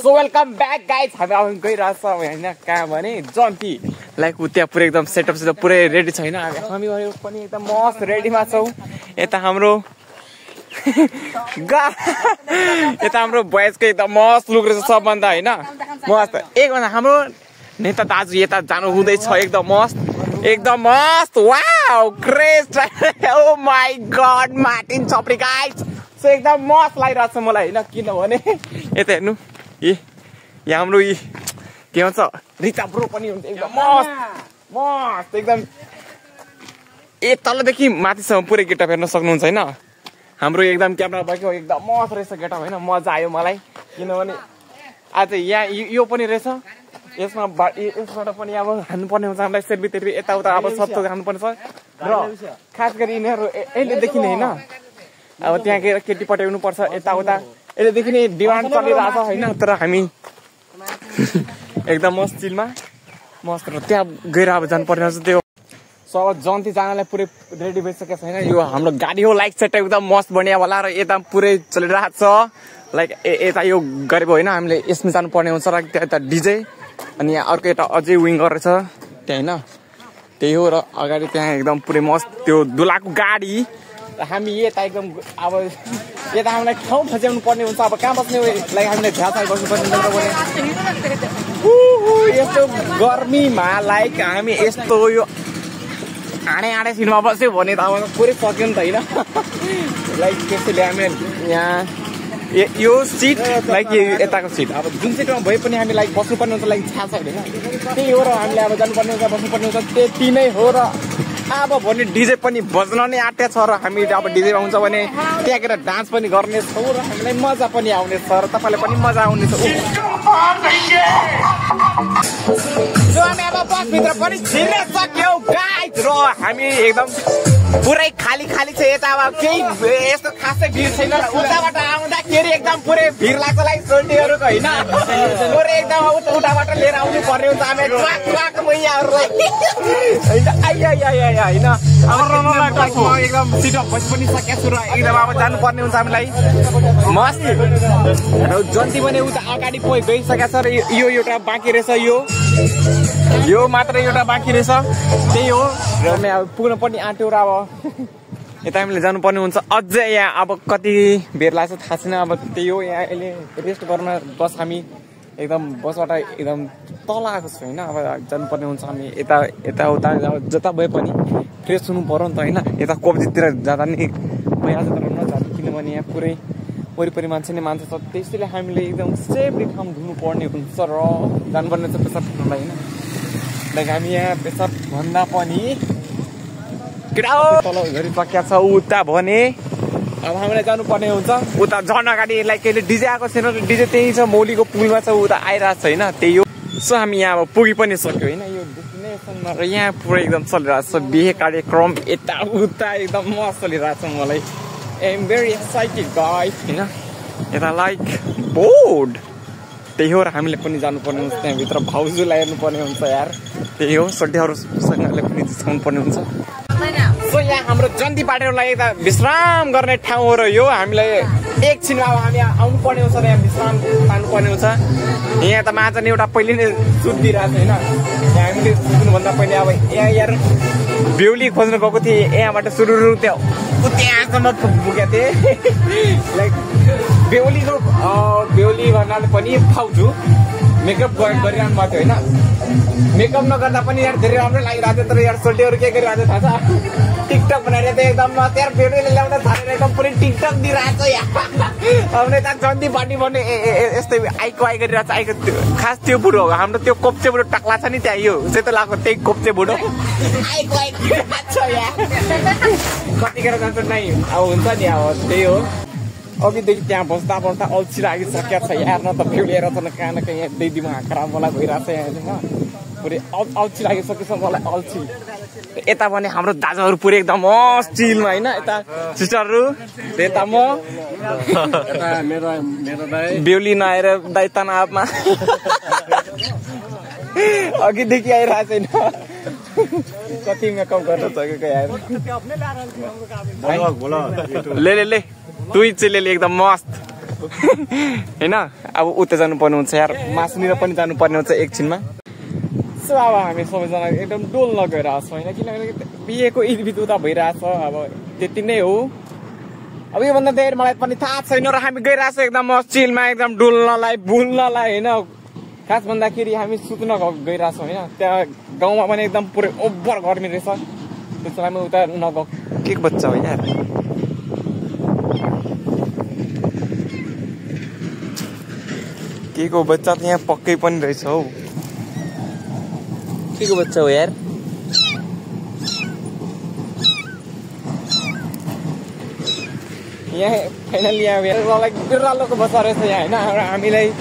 so welcome back guys हामी अब गइरहेको छ होइन कहाँ भने जन्ती लाइक त्यहाँ पुरै एकदम सेटअप पुरै रेडी छैन हामी पनि एकदम मस्त रेडीमा छौँ यता हाम्रो यता हाम्रो बोइजको एकदम मस्त लुक रहेछ सबभन्दा होइन मस्त एकभन्दा हाम्रो नेता दाजु यता जानु हुँदैछ एकदम मस्त wow craze oh my God Martin छपरी गाइज सो एकदम मस्त लागिरहेको छ मलाई होइन किनभने यता हेर्नु यहाँ हाम्रो के भन्छ रिचा ब्रो पनि हुन्छ एकदम मस्त एकदम तलदेखि माथिसम्म पुरै गेटअप हेर्न सक्नुहुन्छ होइन हाम्रो एकदम क्यामेरा भएको एकदम मस्त रहेछ गेटअप होइन मजा आयो मलाई किनभने आज यहाँ यो पनि रहेछ यसबाट पनि अब हान्नुपर्ने हुन्छ हामीलाई सेल्फी तेल्फी यताउता अब सब थोक हान्नुपर्ने छ र खास गरी यिनीहरू यसले देखिने होइन अब त्यहाँ गएर केटी पठाउनु पर्छ यताउता यसलेदेखि नै डिमान्ड चलिरहेछ होइन तर हामी एकदम मस्त चिलमा मस्त र त्यहाँ गएर अब जानुपर्ने हुन्छ त्यो सो अब जन्ती जानलाई पुरै रेडी भइसकेको छैन यो हाम्रो गाडी हो लाइक सेट एकदम मस्त बनियावाला र यता पुरै चलिरहेको छ लाइक यता यो गरेको होइन हामीले यसमा जानुपर्ने हुन्छ र यता डिजे अनि यहाँ अर्को यता अझै विङ्गर रहेछ त्यहाँ होइन त्यही हो र अगाडि त्यहाँ एकदम पुरै मस्त त्यो दुलाको गाडी हामी यता एकदम अब यता हामीलाई ठाउँ फस्याउनु पर्ने हुन्छ अब कहाँ बस्ने लाइक हामीलाई झ्यालमा बस्नुपर्ने यस्तो गर्मीमा लाइक हामी यस्तो यो आँडे सिनमा बस्यो भने त अब पुरै सक्यो नि त होइन लाइक त्यसैले हामीले यहाँ यो सिट लाइक यताको सिट अब जुन सिटमा भए पनि हामी लाइक बस्नुपर्ने हुन्छ लाइक छ्या छ होइन त्यही हो र हामीले अब जानुपर्ने हुन्छ बस्नुपर्ने हुन्छ त्यति नै हो र अब भने डिजे पनि बज्न नै आँटे छ र हामी अब डिजेमा हुन्छ भने त्यहाँ गएर डान्स पनि गर्ने छौँ र हामीलाई मजा पनि आउने छ र तपाईँलाई पनि मजा आउने छ जो हामी अब बसभित्र पनि छिर्न सक्यौँ गाइज र हामी एकदम पुरै खाली छ यता अब केही यस्तो खासै भिड छैन र उताबाट आउँदाखेरि एकदम पुरै भिड लाग्छ लाइक सोल्टीहरूको होइन पुरै एकदम उताबाट लिएर आउनु पर्ने हुन्छ हामी ट्वाक मैयाहरूलाई होइन एकदम सिटअप बस पनि सकेको छु र एकदम अब जानुपर्ने हुन्छ हामीलाई मस्त र जन्ती पनि उता अगाडि गइसकेको छ र यो एउटा बाँकी रहेछ यो मात्र एउटा बाँकी रहेछ त्यही हो र हामी अब पुग्न पनि आँट्यो र अब यता हामीले जानुपर्ने हुन्छ अझै यहाँ अब कति बेर लाग्छ थाहा छैन अब त्यही हो यहाँ अहिले रेस्ट गर्न बस हामी एकदम बसबाट एकदम तल आएको छु होइन अब जानुपर्ने हुन्छ हामी यताउता जता भए पनि फ्रेस हुनु पर्यो नि त होइन यता कब्जीतिर जाँदा नि भइहाल्छ तर नजानु किनभने यहाँ पुरै वरिपरि मान्छे नै मान्छे छ त्यसैले हामीले एकदम सेफली ठाउँ धुनु पर्ने हुन्छ र जानुपर्ने छ पेसाब धुनुलाई होइन लाइक हामी यहाँ पेसाब भन्दा पनि तल घरि सकिया छ उता भने अब हामीलाई जानुपर्ने हुन्छ उता झन् अगाडि लाइक कहिले डिजे आएको छैन डिजे त्यही छ मौलीको पुलमा छ उता आइरहेको छ होइन त्यही हो सो हामी यहाँ अब पुगी पनि सक्यो होइन यो डेस्टिनेसनमा र यहाँ पुरै एकदम चलिरहेको छ बिहे कार्यक्रम यता उता एकदम मस्त चलिरहेको छ मलाई एम भेरी एक्साइटेड गाइस होइन यता लाइक बोर्ड त्यही हो र हामीले पनि जानुपर्ने हुन्छ त्यहाँभित्र भाउजूलाई हेर्नुपर्ने हुन्छ यार त्यही हो सोल्टीहरूसँगले पनि जिस्काउनु पर्ने हुन्छ सो यहाँ हाम्रो जन्ती पार्टीहरूलाई यता विश्राम गर्ने ठाउँ हो र यो हामीलाई एकछिनमा अब हामी आउनु पर्ने हुन्छ र यहाँ विश्राम पार्नुपर्ने हुन्छ यहाँ त माछा नि एउटा पहिले नै सुत्दिरहेको छ होइन यहाँ हामीले सुत्नुभन्दा पहिले अब यहाँ यार बेहुली खोज्नु गएको थिएँ यहाँबाट सुरु त्यहाँसम्म पुगेको थिएँ लाइक बेहुली भन्नाले पनि भाउजू मेकअप गरिरहनु भएको थियो होइन मेकअप नगर्दा पनि यार धेरै राम्रो लागिरहेको थियो तर यार सोल्टीहरू के गरिरहेको थियो थाहा छ टिकटक बनाइरहेको थियो एकदम यार बेहुलीले ल्याउँदा थालेर एकदम पुरै टिकटक दिइरहेको छ यहाँ हामीले त जन्ती पार्टी भन्ने यस्तै आइको गरिरहेको छ आइको खास त्यो बुढो हो हाम्रो त्यो कोप्चे बुढो टक्ला छ नि त्यहाँ यो सेतो लगाएको त्यही कोप्चे बुढो आइको गरिरहेको छ यहाँ कतिखेर जान्छ नै अब हुन्छ नि अब त्यही हो अघिदेखि त्यहाँ बस्दा अल्छी लागिसकेको छ यार न त बेहुलिएर त कहाँ न कहाँ यहाँ दिदीमा खराब मलाई भइरहेको छ यहाँ पुरै अल्छी लागिसकेको छ मलाई अल्छी यता भने हाम्रो दाजुहरू पुरै एकदम चिलमा होइन यता सिस्टरहरू यता म बेहुली नआएर दाइ तनावमा अघिदेखि आइरहेको छैन कति मेकअप गर्न सकेको यार ले तुई चाहिँ एकदम मस्त होइन अब उता जानुपर्ने हुन्छ यार मासुनिर पनि जानुपर्ने हुन्छ एकछिनमा सो अब हामी सबैजना एकदम डोल्न गइरहेको छौँ होइन किनभने बिहेको इदबिद उता भइरहेछ अब त्यति नै हो अब योभन्दा धेरै मलाई पनि थाहा छैन र हामी गइरहेको छौँ एकदम चिलमा एकदम डुल्नलाई बुल्नलाई होइन खास भन्दाखेरि हामी सुत्न गइरहेको छौँ होइन त्यहाँ गाउँमा पनि एकदम पुरै ओभर गर्मी रहेछ त्यसको लागि उता नगएको के बच्चा हो यार के को बच्चा त यहाँ पक्कै पनि रहेछ हौ के को बच्चा हो यार यहाँ फाइनली यहाँ बिरालोको बच्चा रहेछ यहाँ होइन हामीलाई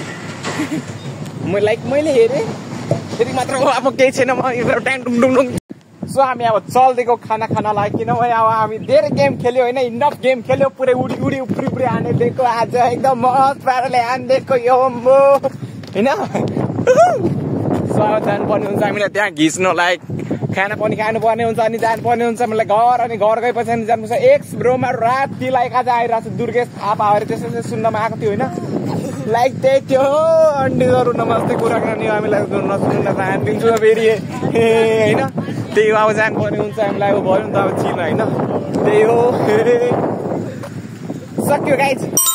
मैले हेरेँ त्यति मात्र अब केही छैन म टाइम डुङडुङ सो हामी अब चल्दिएको खाना खानलाई किनभने अब हामी धेरै गेम खेल्यो होइन इनफ गेम खेल्यो पुरै उडी उडी उफ्री उफ्री हानिदिएको आज एकदम मस्त पाराले हानिदिएको यो मो होइन सो अब जानुपर्ने हुन्छ हामीलाई त्यहाँ घिच्नलाई खाना पनि खानुपर्ने हुन्छ अनि जानुपर्ने हुन्छ मलाई घर अनि घर गएपछि अनि जानुपर्छ एक्स ब्रोमा राति लाइक आज आइरहेको छ दुर्गेश थापा अरे त्यसै सुन्नमा आएको थियो होइन लाइक त्यही थियो अन्डीहरू नमस्ते कुराकानी हामीलाई नसुन्न चाहन्छु फेरि होइन त्यही हो अब जानुपर्ने हुन्छ हामीलाई अब भयो नि त अब चिल होइन त्यही हो सक्यो गाइज